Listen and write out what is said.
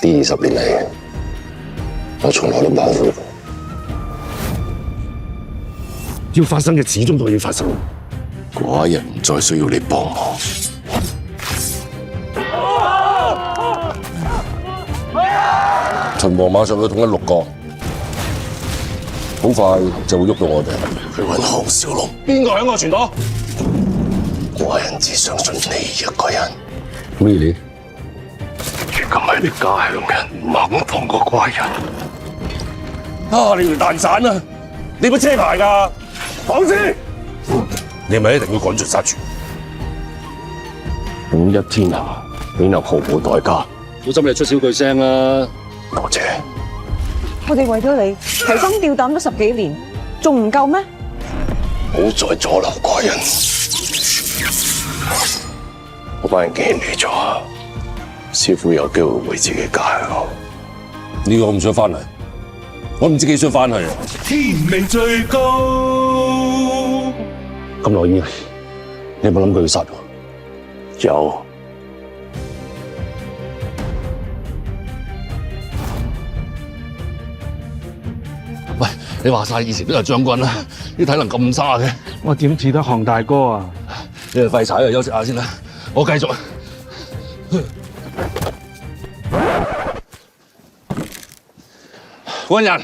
呢20年嚟，我從來都冇後悔過。要發生嘅始終都要發生。寡人唔再需要你幫忙。秦王馬上要統一6國，好快就會喐到我哋去揾項少龍。邊個喺我傳島？寡人只相信你一個人。Really？ 如果唔係你家鄉人唔肯放過寡人，你條蛋散啊！你有冇車牌㗎？講先！你係咪一定要趕盡殺絕？統一天下，豈能毫無代價？小心你出少句聲啦！多謝。我哋為咗你提心吊膽咗10幾年，仲唔夠咩？唔好再阻撓寡人。我班人既然嚟咗，師傅有機會回自己家鄉。呢個我唔想翻嚟，我唔知幾想翻去啊！天命最高。咁耐以嚟，你有冇諗過要殺我？有。喂，你話晒以前都係將軍啦，啲體能咁差嘅，我點似得項大哥啊？你哋廢柴啊，休息下先啦，我繼續。官人。